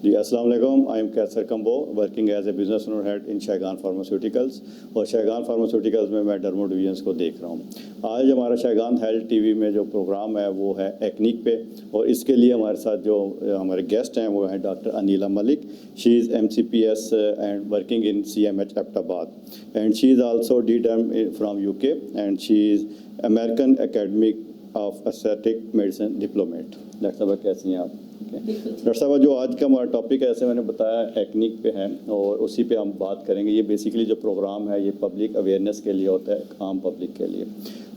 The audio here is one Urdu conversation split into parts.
جی السلام علیکم. I am Qaiser Kamboh working as a business owner head in Shaigan pharmaceuticals. اور شائگان فارماسیوٹیکلس میں ڈرمو ڈویژنس کو دیکھ رہا ہوں. آج ہمارا شائگان ہیلتھ ٹی وی میں جو پروگرام ہے وہ ہے ایکنیک پہ, اور اس کے لیے ہمارے ساتھ جو ہمارے گیسٹ ہیں وہ ہیں doctor Aneela Malik. She is MCPS and working in CMH Abbottabad, and she is also DDerm from UK, and she is American academic of aesthetic medicine diplomat. Doctor صاحب کیسی ہیں آپ؟ ڈاکٹر صاحب جو آج کا ہمارا ٹاپک ہے ایسے میں نے بتایا ایکنیک پہ ہے, اور اسی پہ ہم بات کریں گے. یہ بیسیکلی جو پروگرام ہے یہ پبلک اویئرنیس کے لیے ہوتا ہے, عام پبلک کے لیے.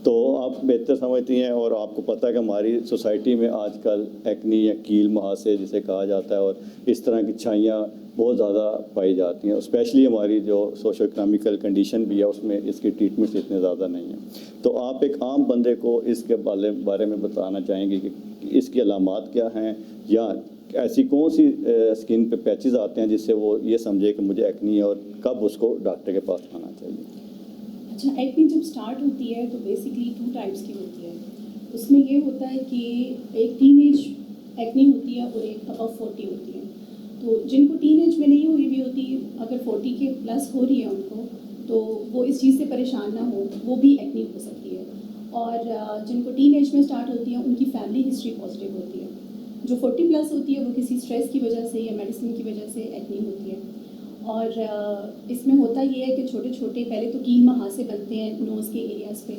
تو آپ بہتر سمجھتی ہیں, اور آپ کو پتہ ہے کہ ہماری سوسائٹی میں آج کل ایکنی یا کیل مہاسے جسے کہا جاتا ہے, اور اس طرح کی چھائیاں بہت زیادہ پائی جاتی ہیں. اسپیشلی ہماری جو سوشو اکنامیکل کنڈیشن بھی ہے اس میں اس کی ٹریٹمنٹس اتنے زیادہ نہیں ہیں. تو آپ ایک عام بندے کو اس کے بارے میں بتانا چاہیں گے کہ اس کی علامات کیا ہیں, یا ایسی کون سی اسکن پہ پیچز آتے ہیں جس سے وہ یہ سمجھے کہ مجھے ایکنی ہے, اور کب اس کو ڈاکٹر کے پاس آنا چاہیے. اچھا, ایکنی جب سٹارٹ ہوتی ہے تو بیسکلی 2 ٹائپس کی ہوتی ہے. اس میں یہ ہوتا ہے کہ ایک ٹین ایج ایکنی ہوتی ہے اور ایک ابو 40 ہوتی ہے. تو جن کو ٹین ایج میں نہیں ہوئی ہوئی ہوتی, اگر 40 کے پلس ہو رہی ہے ان کو, تو وہ اس چیز سے پریشان نہ ہو, وہ بھی ایکنی ہو سکتی ہے. اور جن کو ٹین ایج میں سٹارٹ ہوتی ہے ان کی فیملی ہسٹری پازیٹیو ہوتی ہے. جو 40 پلس ہوتی ہے وہ کسی اسٹریس کی وجہ سے یا میڈیسن کی وجہ سے ایکنی ہوتی ہے. اور اس میں ہوتا یہ ہے کہ چھوٹے چھوٹے پہلے تو کیل مہاسے بنتے ہیں نوز کے ایریاز پہ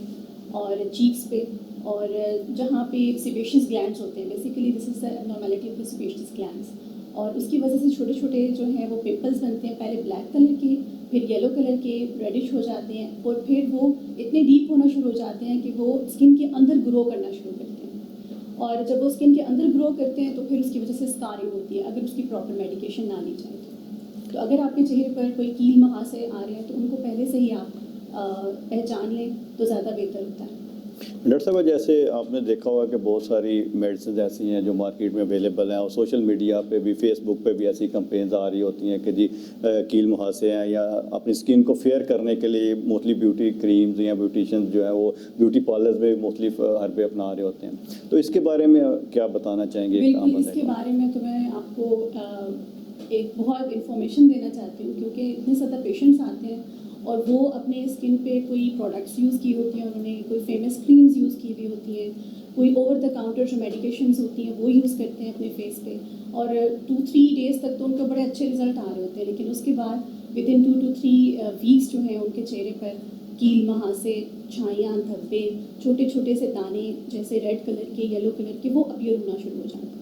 اور چیکس پہ, اور جہاں پہ سیبیشیس گلینڈس ہوتے ہیں. Basically this is the normality of the sebaceous glands, اور اس کی وجہ سے چھوٹے چھوٹے جو ہیں وہ پمپلس بنتے ہیں, پہلے بلیک کلر کے, پھر یلو کلر کے, ریڈش ہو جاتے ہیں, اور پھر وہ اتنے ڈیپ ہونا شروع ہو جاتے ہیں کہ وہ اسکن کے اندر گرو کرنا شروع کرتے ہیں. اور جب وہ اسکن کے اندر گرو کرتے ہیں تو پھر اس کی وجہ سے اسکارنگ ہوتی ہے اگر اس کی پراپر میڈیکیشن نہ لی جائے تو اگر آپ کے چہرے پر کوئی کیل مہاسے آ رہے ہیں تو ان کو پہلے سے ہی آپ پہچان لیں تو زیادہ بہتر ہوتا ہے. ڈاکٹر صاحب جیسے آپ نے دیکھا ہوگا کہ بہت ساری میڈیسنز ایسی ہیں جو مارکیٹ میں اویلیبل ہیں, اور سوشل میڈیا پہ بھی, فیس بک پہ بھی ایسی کمپینز آ رہی ہوتی ہیں کہ جی کیل مہاسے ہیں, یا اپنی اسکن کو فیئر کرنے کے لیے مختلف بیوٹی کریمز یا بیوٹیشنز جو ہیں وہ بیوٹی پارلرز میں مختلف حربے اپنا رہے ہوتے ہیں. تو اس کے بارے میں کیا بتانا چاہیں گے؟ بالکل, اس کے بارے میں تو میں آپ کو ایک بہت انفارمیشن دینا چاہتی ہوں, کیونکہ اتنے زیادہ پیشنٹس آتے ہیں اور وہ اپنے اسکن پہ کوئی پروڈکٹس یوز کی ہوتی ہیں, انہوں نے کوئی فیمس کریمز یوز کی ہوئی ہوتی ہیں, کوئی اوور دا کاؤنٹر جو میڈیکیشنز ہوتی ہیں وہ یوز کرتے ہیں اپنے فیس پہ, اور 2-3 ڈیز تک تو ان کو بڑے اچھے رزلٹ آ رہے ہوتے ہیں. لیکن اس کے بعد ودن 2 to 3 ویکس جو ہیں ان کے چہرے پر کیل مہاسے, چھائیاں, دھبے, چھوٹے چھوٹے سے دانے جیسے ریڈ کلر کے, یلو کلر کے, وہ اپیئر ہونا شروع ہو جاتے ہیں.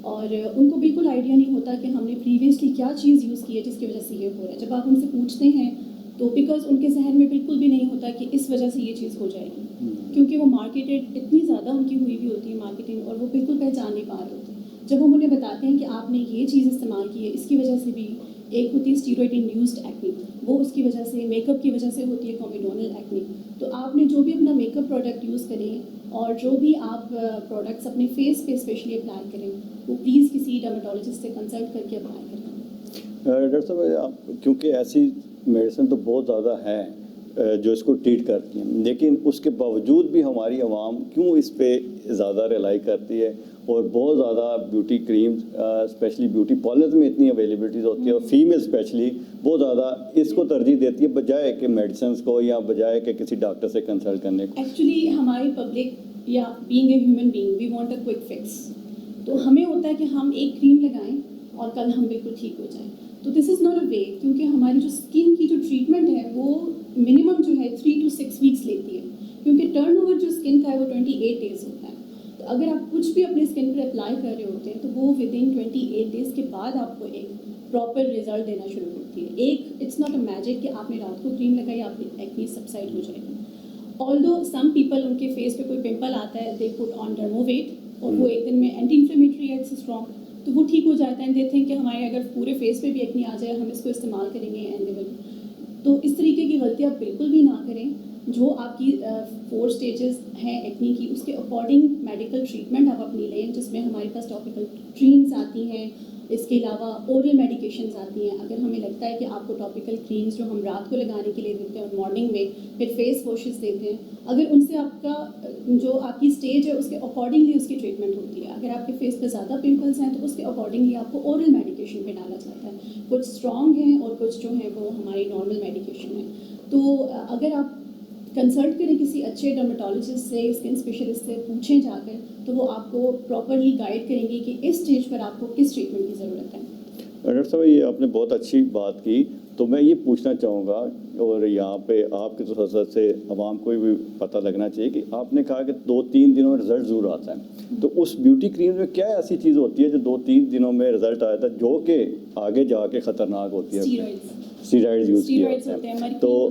اور ان کو بالکل آئیڈیا نہیں ہوتا کہ ہم نے پریویسلی کیا چیز یوز کی ہے جس کی وجہ سے یہ ہو رہا ہے. جب آپ ان سے پوچھتے ہیں تو بیکاز ان کے ذہن میں بالکل بھی نہیں ہوتا کہ اس وجہ سے یہ چیز ہو جائے گی, کیونکہ وہ مارکیٹڈ اتنی زیادہ ان کی ہوئی ہوتی ہے مارکیٹنگ, اور وہ بالکل پہچان نہیں پا رہے ہوتے. جب ہم انہیں بتاتے ہیں کہ آپ نے یہ چیز استعمال کی ہے اس کی وجہ سے بھی, ایک ہوتی ہے اسٹیرائڈ انڈیوسڈ ایکنی, وہ اس کی وجہ سے, میک اپ کی وجہ سے ہوتی ہے کومیڈونل ایکنی. تو آپ نے جو بھی اپنا میک اپ پروڈکٹ یوز کریں اور جو بھی آپ پروڈکٹس اپنے فیس پہ اسپیشلی اپلائی کریں, وہ پلیز کسی ڈرماٹولوجسٹ سے کنسلٹ کر کے اپلائی کریں. ڈاکٹر صاحب کیونکہ ایسی میڈیسن تو بہت زیادہ ہے جو اس کو ٹریٹ کرتی ہیں, لیکن اس کے باوجود بھی ہماری عوام کیوں اس پہ زیادہ ریلائی کرتی ہے, اور بہت زیادہ beauty creams specially beauty parlours میں اتنی اویلیبلٹیز ہوتی ہے, اور فیمیل اسپیشلی بہت زیادہ اس کو ترجیح دیتی ہے بجائے کہ میڈیسنس کو, یا بجائے کہ کسی ڈاکٹر سے کنسلٹ کرنے کو. ایکچولی ہماری پبلک یا being a human being we want a quick fix. تو ہمیں ہوتا ہے کہ ہم ایک کریم لگائیں اور کل ہم بالکل ٹھیک ہو جائیں. تو دس از ناٹ اے وے, کیونکہ ہماری جو اسکن کی جو ٹریٹمنٹ ہے وہ منیمم جو ہے 3 to 6 ویکس لیتی ہے, کیونکہ ٹرن اوور جو اسکن کا ہے وہ 28 ڈیز ہوتا ہے. تو اگر آپ کچھ بھی اپنے اسکن پر اپلائی کر رہے ہوتے ہیں تو وہ ودن 28 ڈیز کے بعد آپ کو ایک پراپر رزلٹ دینا شروع ہوتی ہے. ایک اٹس ناٹ اے میجک کہ آپ نے رات کو کریم لگائی آپ کی ایکنی سبسائڈ ہو جائے گی. آلدو سم پیپل ان کے فیس پہ کوئی پمپل آتا ہے, دے پٹ آن ڈرموویٹ, اور وہ ایک دن میں اینٹی انفلیمیٹری ہے, اٹس اسٹرانگ, تو وہ ٹھیک ہو جاتا ہے. دے تھنک کہ ہمارے اگر پورے فیس پہ بھی ایکنی آ جائے ہم اس کو استعمال کریں گے اینڈ دے ول. تو اس طریقے کی غلطی آپ بالکل بھی نہ کریں. جو آپ کی 4 اسٹیجز ہیں ایکنی کی, اس کے اکارڈنگ میڈیکل ٹریٹمنٹ آپ اپنی لیں, جس میں ہمارے پاس ٹاپیکل کریمز آتی ہیں, اس کے علاوہ اورل میڈیکیشنز آتی ہیں. اگر ہمیں لگتا ہے کہ آپ کو ٹاپیکل کریمز جو ہم رات کو لگانے کے لیے دیتے ہیں اور مارننگ میں پھر فیس واشز دیتے ہیں, اگر ان سے آپ کا جو آپ کی اسٹیج ہے اس کے اکارڈنگلی اس کی ٹریٹمنٹ ہوتی ہے. اگر آپ کے فیس پہ زیادہ پمپلس ہیں تو اس کے اکارڈنگلی آپ کو اورل میڈیکیشن پہ ڈالا جاتا ہے. کچھ اسٹرانگ ہیں اور کچھ جو ہیں وہ ہماری نارمل میڈیکیشن ہیں. تو اگر آپ کنسلٹ کریں کسی اچھے ڈرمیٹولوجسٹ سے, اسکن اسپیشلسٹ سے پوچھیں جا کر, تو وہ آپ کو پراپرلی گائیڈ کریں گے کہ اس اسٹیج پر آپ کو کس ٹریٹمنٹ کی ضرورت ہے. ڈاکٹر صاحب یہ آپ نے بہت اچھی بات کی, تو میں یہ پوچھنا چاہوں گا, اور یہاں پہ آپ کے تصور سے عوام کو بھی پتہ لگنا چاہیے کہ آپ نے کہا کہ 2-3 دنوں میں رزلٹ ضرور آتا ہے, تو اس بیوٹی کریم میں کیا ایسی چیز ہوتی ہے جو 2-3 دنوں میں رزلٹ آتا ہے جو کہ آگے جا کے خطرناک ہوتی ہے؟ اسٹیرائڈز یوز کیا ہوتے ہیں. تو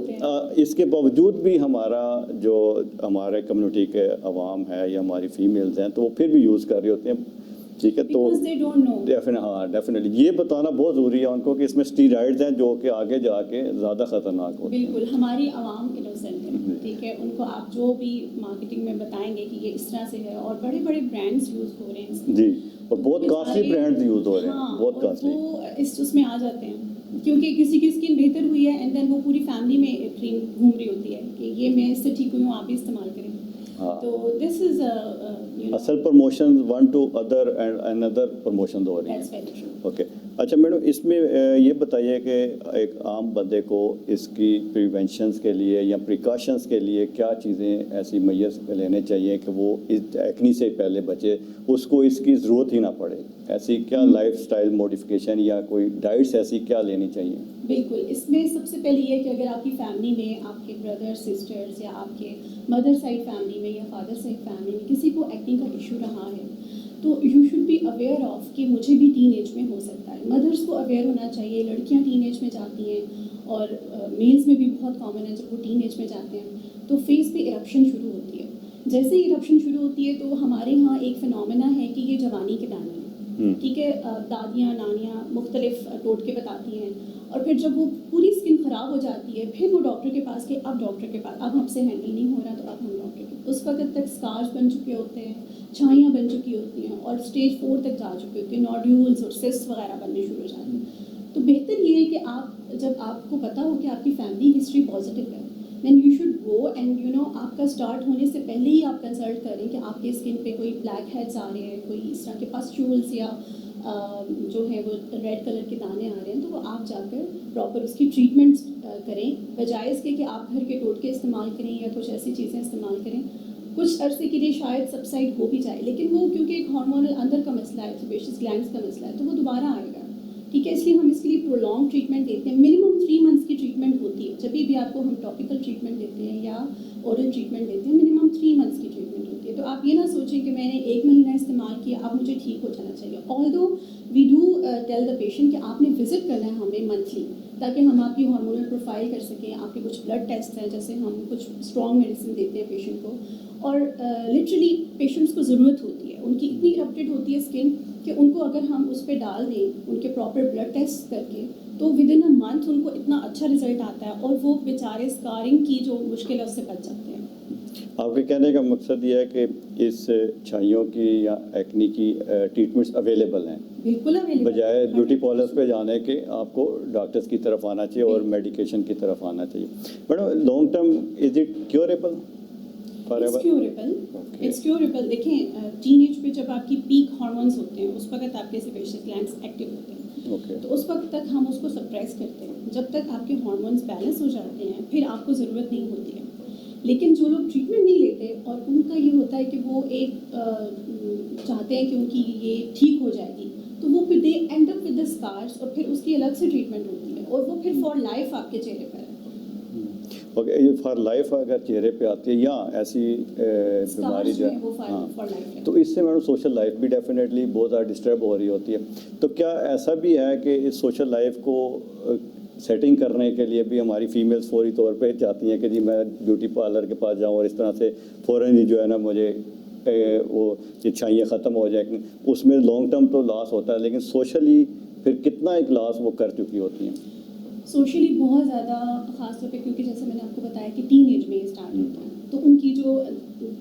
اس کے باوجود بھی ہمارے کمیونٹی کے عوام ہے یا ہماری فیمیلز ہیں تو وہ پھر بھی یوز کر رہے ہوتے ہیں, ٹھیک ہے. تو ڈیفینیٹلی یہ بتانا بہت ضروری ہے ان کو کہ اس میں اسٹیرائڈز ہیں جو کہ آگے جا کے زیادہ خطرناک ہوتے ہیں. بالکل, ہماری عوام انوسنٹ ہے, ٹھیک ہے. ان کو آپ جو بھی مارکیٹنگ میں بتائیں گے کہ یہ اس طرح سے ہے, اور بڑے بڑے برانڈس یوز ہو رہے ہیں جی, اور بہت کاسٹلی برانڈز یوز ہو رہے ہیں, بہت کاسٹلی. وہ اس میں آ جاتے ہیں کیونکہ کسی کی اسکن بہتر ہوئی ہے اینڈ دین وہ پوری فیملی میں کریم گھوم رہی ہوتی ہے کہ یہ میں اس سے ٹھیک ہوئی ہوں, آپ بھی استعمال کریں. تو دس از اصل promotion one to other and اندر پروموشن ہو رہی ہیں. اوکے, اچھا میڈم, اس میں یہ بتائیے کہ ایک عام بندے کو اس کی پریونشنس کے لیے یا پریکاشنس کے لیے کیا چیزیں ایسی میسر لینے چاہیے کہ وہ اس ایکنی سے پہلے بچے, اس کو اس کی ضرورت ہی نہ پڑے؟ ایسی کیا لائف سٹائل موڈیفیکیشن یا کوئی ڈائٹس ایسی کیا لینی چاہیے؟ بالکل, اس میں سب سے پہلے یہ کہ اگر آپ کی فیملی میں آپ کے بردر سسٹرز یا آپ کے مدر سائڈ فیملی میں یا فادر سائڈ فیملی میں کسی کو ایکنی کا ایشو رہا ہے تو you should be aware of کہ مجھے بھی ٹین ایج میں ہو سکتا ہے. مدرس کو اویئر ہونا چاہیے. لڑکیاں ٹین ایج میں جاتی ہیں اور میلز میں بھی بہت کامن ہے, جب وہ ٹین ایج میں جاتے ہیں تو فیس پہ ایرپشن شروع ہوتی ہے. جیسے ہی ایرپشن شروع ہوتی ہے تو ہمارے یہاں ایک فنومینا ہے کہ یہ جوانی کے ٹائم ہے, ٹھیک ہے. دادیاں نانیاں مختلف ٹوٹکے بتاتی ہیں, اور پھر جب وہ پوری اسکن خراب ہو جاتی ہے پھر وہ ڈاکٹر کے پاس کہ اب ڈاکٹر کے پاس, اب ہم سے ہینڈل نہیں ہو رہا تو اب ہم ڈاکٹر کے. اس وقت تک اسکارز بن چکے ہوتے ہیں, چھائیاں بن چکی ہوتی ہیں, اور اسٹیج 4 تک جا چکی ہوتی ہیں, نوڈیولز اور سسٹ وغیرہ بننے شروع ہو جاتے ہیں. تو بہتر یہ ہے کہ آپ جب آپ کو پتہ ہو کہ آپ کی فیملی ہسٹری پازیٹیو ہے then you should go and آپ کا اسٹارٹ ہونے سے پہلے ہی آپ کنسلٹ کریں کہ آپ کے اسکن پہ کوئی بلیک ہیڈز آ رہے ہیں, کوئی اس طرح کے پسچولس یا جو ہے وہ ریڈ کلر کے دانے آ رہے ہیں, تو وہ آپ جا کر پراپر اس کی ٹریٹمنٹ کریں, بجائے اس کے کہ آپ گھر کے ٹوٹکے استعمال کریں یا کچھ ایسی چیزیں استعمال کریں. کچھ عرصے کے لیے شاید سبسائڈ ہو بھی جائے, لیکن وہ کیونکہ ایک ہارمونل اندر کا مسئلہ ہے, سیبیشس گلینڈس کا مسئلہ ہے, تو وہ دوبارہ آئے گا, ٹھیک ہے. اس لیے ہم اس کے لیے پرولونگ ٹریٹمنٹ دیتے ہیں. منیمم 3 منتھس کی ٹریٹمنٹ ہوتی ہے. جب بھی آپ کو ہم ٹاپیکل ٹریٹمنٹ دیتے ہیں یا اورل ٹریٹمنٹ دیتے ہیں, منیمم 3 منتھس کی ٹریٹمنٹ ہوتی ہے. تو آپ یہ نہ سوچیں کہ میں نے 1 مہینہ استعمال کیا اب مجھے ٹھیک ہو جانا چاہیے. Although we do tell the patient کہ آپ نے وزٹ کرنا ہے ہمیں منتھلی, تاکہ ہم آپ کی ہارمونل پروفائل کر سکیں. آپ کے کچھ بلڈ ٹیسٹ ہیں, جیسے ہم کچھ اسٹرانگ میڈیسن دیتے ہیں پیشنٹ کو, اور لٹرلی پیشنٹس کو ضرورت ہوتی ہے, ان کی اتنی کرپٹڈ ہوتی ہے اسکن کہ ان کو اگر ہم اس پہ ڈال دیں ان کے پراپر بلڈ ٹیسٹ کر کے, تو ود ان اے منتھ ان کو اتنا اچھا رزلٹ آتا ہے, اور وہ بیچارے اسکارنگ کی جو مشکل ہے اس سے بچ جاتے ہیں. آپ کے کہنے کا مقصد یہ ہے کہ اس چھائیوں کی یا ایکنی کی ٹریٹمنٹس اویلیبل ہیں, بالکل اویلیبل, بجائے بیوٹی پارلرس پہ جانے کے آپ کو ڈاکٹرس کی طرف آنا چاہیے اور میڈیکیشن کی طرف آنا چاہیے. Madam, long term is it curable? It's curable. دیکھیں, ٹین ایج پہ جب آپ کی پیک ہارمونس ہوتے ہیں اس وقت آپ کے سیبیشس گلینڈس ایکٹیو ہوتے ہیں, تو اس وقت تک ہم اس کو سپریس کرتے ہیں. جب تک آپ کے ہارمونس بیلنس ہو جاتے ہیں پھر آپ کو ضرورت نہیں ہوتی ہے. لیکن جو لوگ ٹریٹمنٹ نہیں لیتے اور ان کا یہ ہوتا ہے کہ وہ ایک چاہتے ہیں کہ ان کی یہ ٹھیک ہو جائے گی, تو وہ پھر they end up with the scars, اور پھر اس کی الگ سے ٹریٹمنٹ ہوتی ہے, اور وہ پھر فار لائف آپ کے چہرے پر ہے. اوکے, یہ فار لائف اگر چہرے پہ آتی ہے یا ایسی بیماری جو ہے, تو اس سے میڈم سوشل لائف بھی ڈیفینیٹلی بہت زیادہ ڈسٹرب ہو رہی ہوتی ہے. تو کیا ایسا بھی ہے کہ اس سوشل لائف کو سیٹنگ کرنے کے لیے بھی ہماری فیمیلز فوری طور پہ چاہتی ہیں کہ جی میں بیوٹی پارلر کے پاس جاؤں اور اس طرح سے فوراً ہی جو ہے نا مجھے وہ چھائیاں ختم ہو جائیں؟ اس میں لانگ ٹرم تو لاس ہوتا ہے, لیکن سوشلی پھر کتنا ایک لاس وہ کر چکی ہوتی ہیں؟ سوشلی بہت زیادہ, خاص طور پہ کیونکہ جیسے میں نے آپ کو بتایا کہ ٹین ایج میں یہ اسٹارٹ ہوتا ہے, تو ان کی جو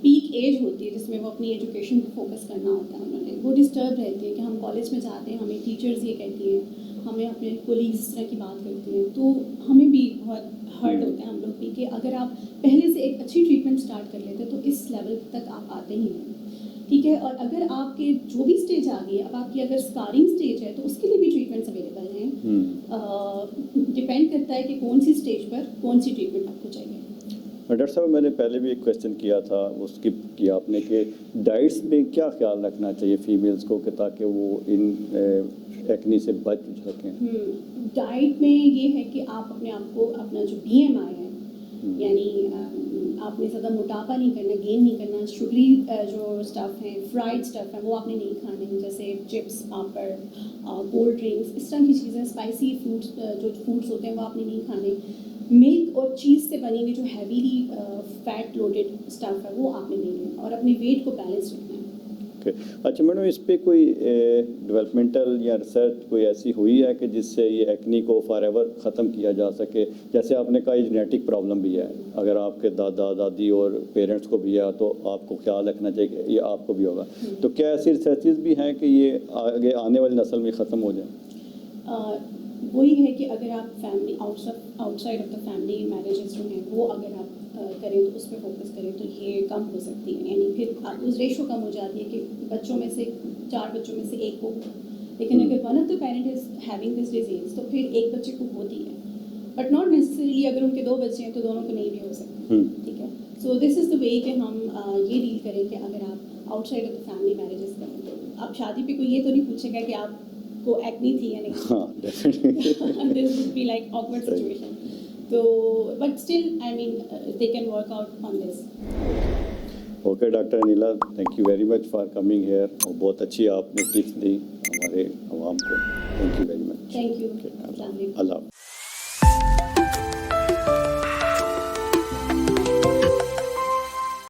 پیک ایج ہوتی ہے جس میں وہ اپنی ایجوکیشن پہ فوکس کرنا ہوتا ہے انہوں نے، وہ ڈسٹرب رہتی ہے کہ ہم کالج میں جاتے ہیں، ہمیں ٹیچرز یہ کہتی ہیں، ہمیں اپنے کولیگز اس طرح کی بات کرتی ہیں، تو ہمیں بھی بہت ہرٹ ہوتا ہے ہم لوگ بھی کہ اگر آپ پہلے سے ایک اچھی ٹریٹمنٹ اسٹارٹ کر لیتے تو اس لیول تک آپ آتے ہی ہیں. ٹھیک ہے، اور اگر آپ کے جو بھی اسٹیج آ گئی ہے، اب آپ کی اگر اسکارنگ اسٹیج ہے تو اس کے لیے بھی ٹریٹمنٹس اویلیبل ہیں. ڈپینڈ کرتا ہے کہ کون سی اسٹیج پر کون سی ٹریٹمنٹ آپ کو چاہیے. ڈاکٹر صاحب میں نے پہلے بھی ایک کویشچن کیا تھا، وہ اسکپ کیا آپ نے، کہ ڈائٹس میں کیا خیال رکھنا چاہیے فیمیلز کو کہ تاکہ وہ ان ایکنی سے بچ سکیں. ڈائٹ میں یہ ہے کہ آپ اپنے آپ کو اپنا جو BMI ہے، یعنی آپ نے زیادہ موٹاپا نہیں کرنا، گین نہیں کرنا، شگری جو اسٹف ہیں، فرائڈ اسٹف ہے وہ آپ نے نہیں کھانے، جیسے چپس، پاپڑ، کولڈ ڈرنکس، اس طرح کی چیزیں، اسپائسی فوڈس جو فوڈس ہوتے ہیں وہ آپ نے نہیں کھانے. ملک اور چیز سے بنی ہوئی جو ہیویلی فیٹ لوڈیڈ اسٹف ہے وہ آپ نے نہیں لینا، اور اپنے ویٹ کو بیلنس رکھنا ہے. اچھا میڈم، اس پہ کوئی ڈیولپمنٹل یا ریسرچ کوئی ایسی ہوئی ہے کہ جس سے یہ ایکنی کو فار ایور ختم کیا جا سکے؟ جیسے آپ نے کہا یہ جینیٹک پرابلم بھی ہے، اگر آپ کے دادا دادی اور پیرنٹس کو بھی ہے تو آپ کو خیال رکھنا چاہیے کہ یہ آپ کو بھی ہوگا، تو کیا ایسی ریسرچز بھی ہیں کہ یہ آگے آنے والی نسل میں ختم ہو جائیں؟ وہی ہے کہ اگر آپ family out side of the family marriages جو ہیں وہ اگر آپ کریں تو اس پہ فوکس کریں تو یہ کم ہو سکتی ہے. یعنی پھر آپ اس ریشو کم ہو جاتی ہے کہ بچوں میں سے 4 بچوں میں سے 1 کو، لیکن اگر one of the parent is having this disease تو پھر 1 بچے کو ہوتی ہے، بٹ ناٹ نیسسریلی اگر ان کے 2 بچے ہیں تو دونوں کو نہیں بھی ہو سکتی. ٹھیک ہے، سو دس از دا وے کہ ہم یہ ڈیل کریں کہ اگر آپ out side of the family marriages کریں تو آپ شادی پہ کوئی یہ تو نہیں پوچھے گا کہ آپ کو ایکنی تھی یا نہیں. ہاں this would be like awkward situation. تو but still I mean they can work out on this. Okay doctor Aneela, thank you very much for coming here, اور بہت اچھی آپ نے ٹپس دی ہمارے عوام کو. Thank you very much. Thank you. السلام علیکم. اللہ حافظ.